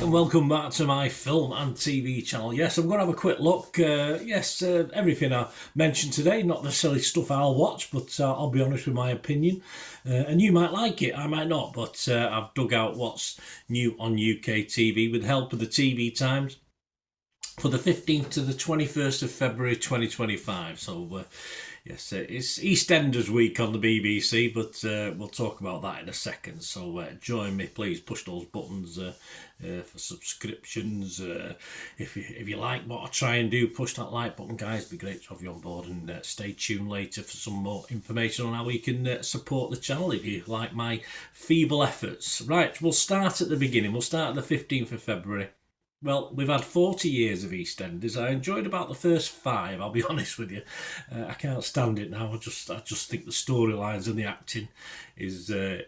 Welcome back to my film and TV channel. Yes, I'm going to have a quick look. Everything I mentioned today, not necessarily stuff I'll watch, but I'll be honest with my opinion. And you might like it, I might not, but I've dug out what's new on UK TV with the help of the TV Times for the 15th to the 21st of February 2025. So, yes, it's EastEnders week on the BBC, but we'll talk about that in a second. So join me, please. Push those buttons for subscriptions. If you like what I try and do, push that like button, guys. It'd be great to have you on board, and stay tuned later for some more information on how we can support the channel if you like my feeble efforts. Right, we'll start at the beginning. We'll start at the 15th of February. Well, we've had 40 years of EastEnders. I enjoyed about the first 5, I'll be honest with you. I can't stand it now. I just think the storylines and the acting is a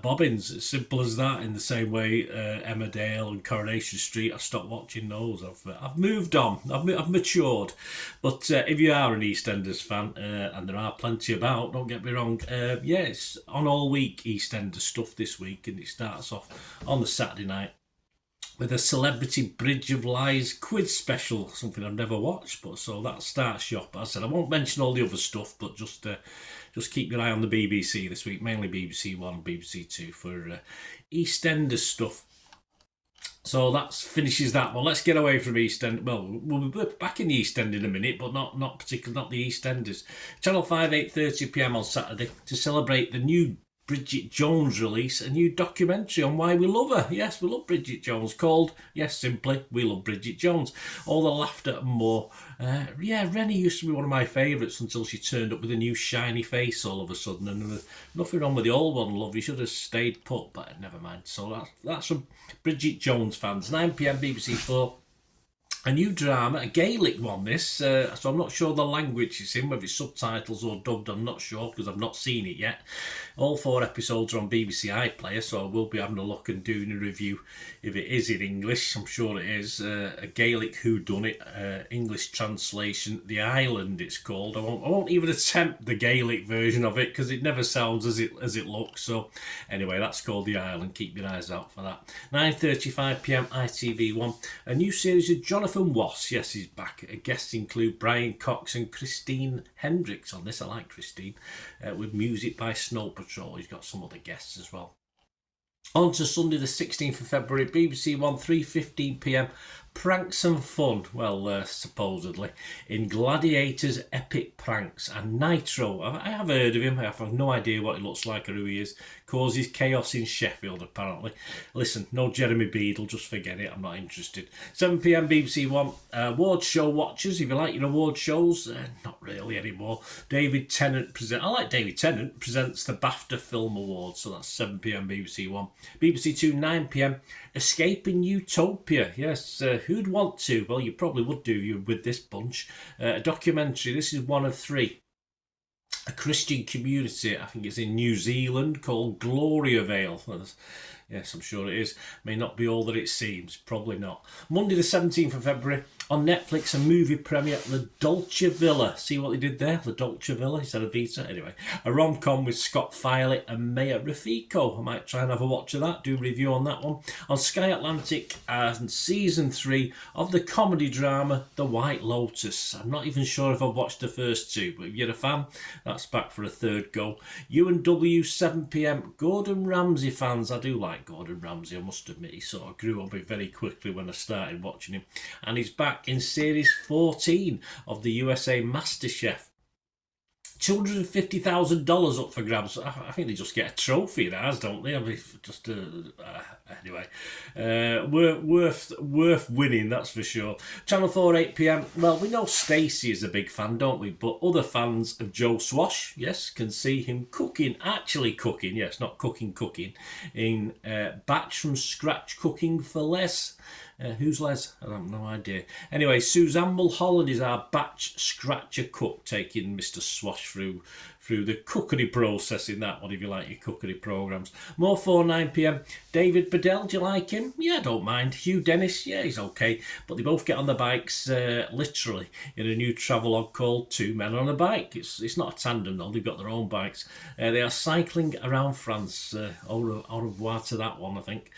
bobbins. As simple as that. In the same way, Emmerdale and Coronation Street, I stopped watching those. I've moved on. I've matured. But if you are an EastEnders fan, and there are plenty about, don't get me wrong, it's on all week EastEnders stuff this week, and it starts off on the Saturday night with a Celebrity Bridge of Lies quiz special, something I've never watched, but so that starts you off. As I said, I won't mention all the other stuff, but just keep your eye on the BBC this week, mainly BBC One, BBC Two for EastEnders stuff. So that finishes that one. Let's get away from EastEnders. Well, we'll be back in the East End in a minute, but not particularly, not the EastEnders. Channel 5, 8:30 p.m. on Saturday to celebrate the new Bridget Jones release, a new documentary on why we love her. Yes, we love Bridget Jones, called, yes, simply, We Love Bridget Jones. All the laughter and more. Rennie used to be one of my favourites until she turned up with a new shiny face all of a sudden, and there was nothing wrong with the old one, love. You should have stayed put, but never mind. So that's from Bridget Jones fans. 9 p.m. BBC 4. A new drama, a Gaelic one this, so I'm not sure the language it's in, whether it's subtitles or dubbed, I'm not sure because I've not seen it yet. All 4 episodes are on BBC iPlayer, so I will be having a look and doing a review if it is in English. I'm sure it is. A Gaelic whodunit, English translation, The Island it's called. I won't even attempt the Gaelic version of it because it never sounds as it looks. So anyway, that's called The Island. Keep your eyes out for that. 9:35 p.m. ITV1. A new series of Jonathan Wass, yes, he's back. Guests include Brian Cox and Christine Hendricks on this. I like Christine. With music by Snow Patrol. He's got some other guests as well. On to Sunday the 16th of February, BBC One, 3:15 p.m. Pranks and fun, well, supposedly, in Gladiator's Epic Pranks. And Nitro, I have heard of him, I have no idea what he looks like or who he is. Causes chaos in Sheffield, apparently. Listen, no Jeremy Beadle, just forget it, I'm not interested. 7 p.m. BBC One, award show watchers, if you like your award shows, not really anymore. David Tennant presents, I like David Tennant, presents the BAFTA Film Awards, so that's 7 p.m. BBC One. BBC Two, 9 p.m. Escaping Utopia, yes, who'd want to? Well, you probably would do, you with this bunch. A documentary, this is one of 3. A Christian community, I think it's in New Zealand, called Gloria Vale. Yes, I'm sure it is. May not be all that it seems. Probably not. Monday the 17th of February, on Netflix, a movie premiere, La Dolce Villa. See what they did there? La Dolce Villa instead of Vita. Anyway, a rom-com with Scott Filey and Maya Rafiko. I might try and have a watch of that. Do a review on that one. On Sky Atlantic, and season 3 of the comedy drama The White Lotus. I'm not even sure if I've watched the first 2, but if you're a fan, that's back for a 3rd go. UW, 7 p.m. Gordon Ramsay fans. I do like Gordon Ramsay, I must admit. He sort of grew on me very quickly when I started watching him. And he's back in series 14 of the USA MasterChef. $250,000 up for grabs. I think they just get a trophy in ours, don't they? I mean, just anyway, worth winning, that's for sure. Channel 4, 8 p.m. Well, we know Stacey is a big fan, don't we? But other fans of Joe Swash, yes, can see him actually cooking, yes, not cooking, in batch from scratch cooking for less. Who's Les? I have no idea. Anyway, Suzanne Mulholland is our batch scratcher cook, taking Mr. Swash through the cookery process in that one, if you like your cookery programmes. More 9pm. David Bedell, do you like him? Yeah, I don't mind. Hugh Dennis, yeah, he's okay. But they both get on the bikes, literally, in a new travelogue called Two Men on a Bike. It's not a tandem, though. They've got their own bikes. They are cycling around France. Au revoir to that one, I think.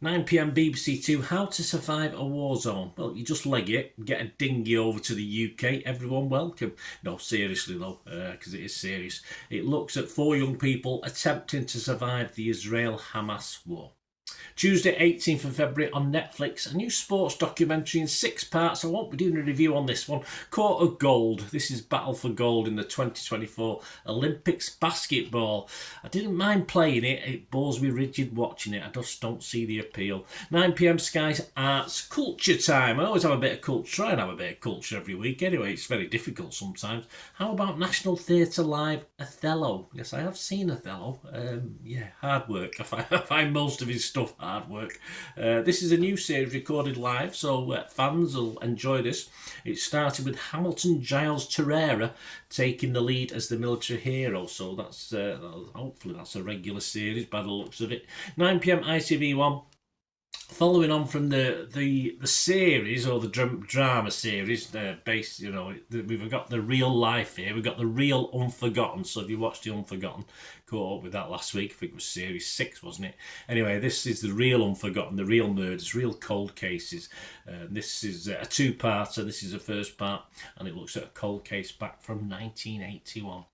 9pm BBC Two, How to Survive a War Zone. Well, you just leg it, get a dinghy over to the UK, everyone welcome. No, seriously though, because it is serious. It looks at 4 young people attempting to survive the Israel-Hamas war. Tuesday 18th of February on Netflix, a new sports documentary in 6 parts. I won't be doing a review on this one. Court of Gold. This is Battle for Gold in the 2024 Olympics basketball. I didn't mind playing it. It bores me rigid watching it. I just don't see the appeal. 9pm Sky's Arts Culture Time. I always have a bit of culture. Try and have a bit of culture every week. Anyway, it's very difficult sometimes. How about National Theatre Live Othello? Yes, I have seen Othello. Yeah, hard work. I find most of his stuff hard work. This is a new series recorded live, so fans will enjoy this. It started with Hamilton Giles Terrera taking the lead as the military hero, so that's hopefully that's a regular series by the looks of it. 9pm ITV1. Following on from the series, or the drama series, based, we've got the real life here. We've got the real Unforgotten. So if you watched the Unforgotten, caught up with that last week. I think it was series 6, wasn't it? Anyway, this is the real Unforgotten, the real murders, real cold cases. This is a 2-parter. This is the first part, and it looks at a cold case back from 1981.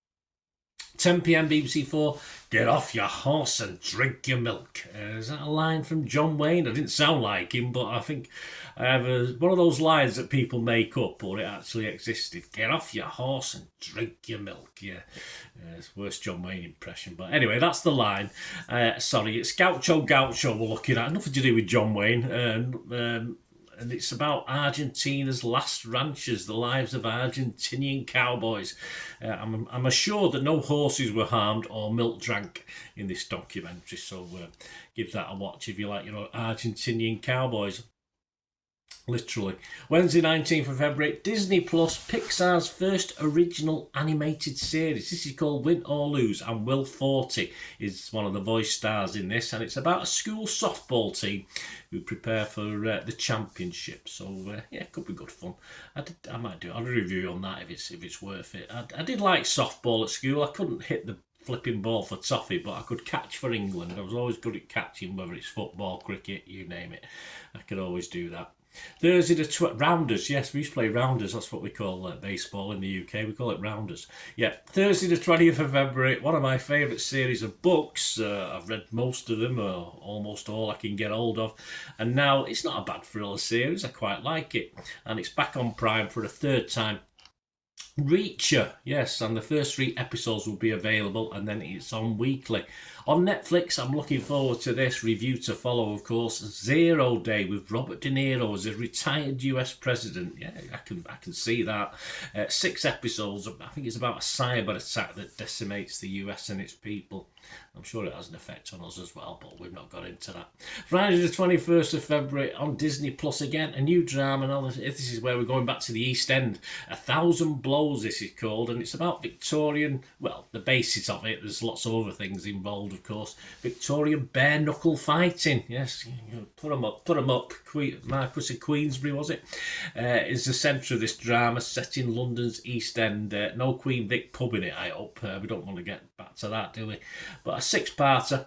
10pm BBC 4, get off your horse and drink your milk. Is that a line from John Wayne? I didn't sound like him, but I think I have one of those lines that people make up, or it actually existed. Get off your horse and drink your milk. Yeah, it's worst John Wayne impression. But anyway, that's the line. Sorry, it's Gaucho we're looking at. Nothing to do with John Wayne. And it's about Argentina's last ranchers, the lives of Argentinian cowboys. I'm assured that no horses were harmed or milk drank in this documentary, so give that a watch if you like, Argentinian cowboys. Literally. Wednesday 19th of February, Disney Plus, Pixar's first original animated series. This is called Win or Lose, and Will Forte is one of the voice stars in this, and it's about a school softball team who prepare for the championship. So yeah, it could be good fun. I might do. I'll review on that if it's worth it. I did like softball at school. I couldn't hit the flipping ball for toffee, but I could catch for England. I was always good at catching, whether it's football, cricket, you name it. I could always do that. Thursday the rounders. Yes, we used to play rounders. That's what we call baseball in the UK. We call it rounders. Yeah, Thursday the 20th of February. One of my favourite series of books. I've read most of them, or almost all I can get hold of. And now it's not a bad thriller series. I quite like it. And it's back on Prime for a 3rd time. Reacher, yes, and the first 3 episodes will be available, and then it's on weekly. On Netflix, I'm looking forward to this. Review to follow, of course. 0 Day with Robert De Niro as a retired US president. Yeah, I can see that. 6 episodes. I think it's about a cyber attack that decimates the US and its people. I'm sure it has an effect on us as well, but we've not got into that. Friday the 21st of February on Disney Plus again, a new drama. Now this is where we're going back to the East End. 1,000 Blows, this is called, and it's about Victorian, well, the basis of it, there's lots of other things involved, of course. Victorian bare knuckle fighting. Yes, put 'em up. Marquis of Queensberry, was it? Is the centre of this drama set in London's East End. No Queen Vic pub in it, I hope. We don't want to get back to that, do we? But a 6-parter.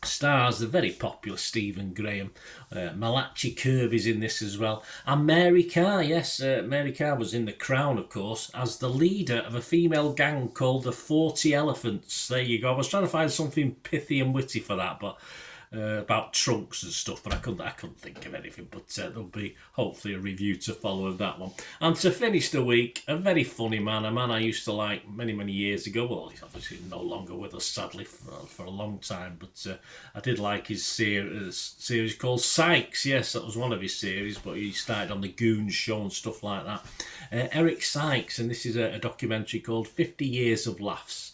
Stars the very popular Stephen Graham. Malachi Kirby's in this as well. And Mary Carr, yes, Mary Carr was in The Crown, of course, as the leader of a female gang called the 40 Elephants. There you go. I was trying to find something pithy and witty for that, but about trunks and stuff, but I couldn't think of anything. But there'll be hopefully a review to follow of that one. And to finish the week, a very funny man, a man I used to like many years ago. Well, he's obviously no longer with us, sadly, for a long time. But I did like his series called Sykes. Yes, that was one of his series, but he started on the Goons show and stuff like that. Eric Sykes, and this is a documentary called 50 Years of Laughs.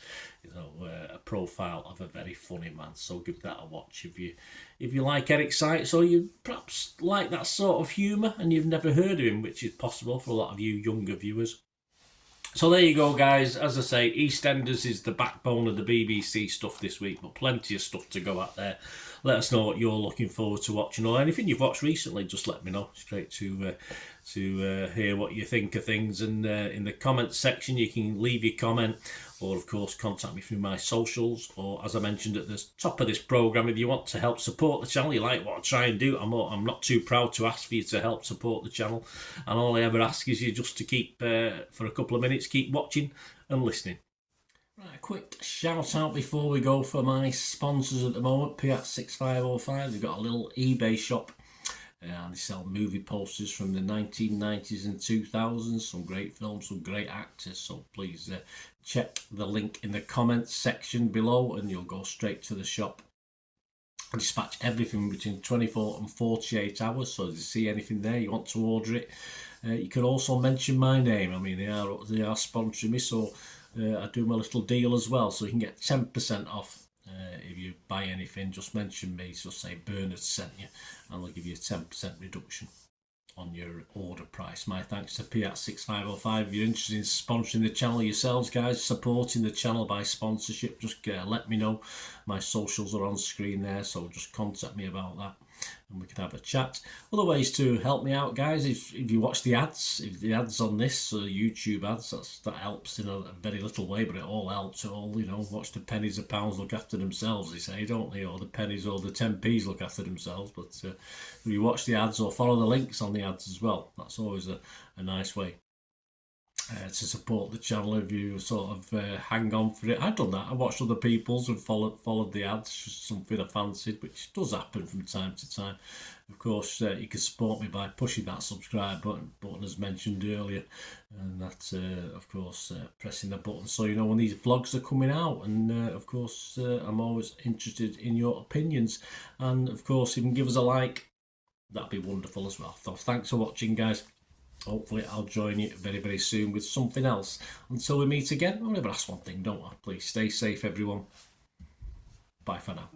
a profile of a very funny man. So give that a watch if you like Eric Sykes, or you perhaps like that sort of humour and you've never heard of him, which is possible for a lot of you younger viewers. So there you go, guys. As I say, EastEnders is the backbone of the BBC stuff this week, but plenty of stuff to go at there. Let us know what you're looking forward to watching, or anything you've watched recently. Just let me know. It's great to hear what you think of things. And in the comments section, you can leave your comment, or of course contact me through my socials, or as I mentioned at the top of this programme, if you want to help support the channel, you like what I try and do, I'm not too proud to ask for you to help support the channel, and all I ever ask is you just to keep for a couple of minutes, keep watching and listening. Right, a quick shout out before we go for my sponsors at the moment. Piat6505, they've got a little eBay shop. And they sell movie posters from the 1990s and 2000s, some great films, some great actors. So please check the link in the comments section below and you'll go straight to the shop. I dispatch everything between 24 and 48 hours. So if you see anything there, you want to order it, you can also mention my name. I mean, they are sponsoring me, so I do my little deal as well. So you can get 10% off. If you buy anything, just mention me, so say Bernard sent you, and they'll give you a 10% reduction on your order price. My thanks to Piat6505. If you're interested in sponsoring the channel yourselves, guys, supporting the channel by sponsorship, just let me know. My socials are on screen there, so just contact me about that and we can have a chat. Other ways to help me out, guys, if you watch the ads, if the ads on this YouTube ads, that helps in a very little way, but it all helps. Watch the pennies and pounds look after themselves, they say, don't they? Or the pennies or the 10p's look after themselves. But if you watch the ads or follow the links on the ads as well, that's always a nice way to support the channel. If you sort of hang on for it, I've done that. I watched other people's and followed the ads, something I fancied, which does happen from time to time. Of course, you can support me by pushing that subscribe button as mentioned earlier, and that of course pressing the button so you know when these vlogs are coming out. And of course I'm always interested in your opinions, and of course if you can give us a like, that'd be wonderful as well. So thanks for watching, guys. Hopefully I'll join you very, very soon with something else. Until we meet again, I'll never ask one thing, don't I? Please stay safe, everyone. Bye for now.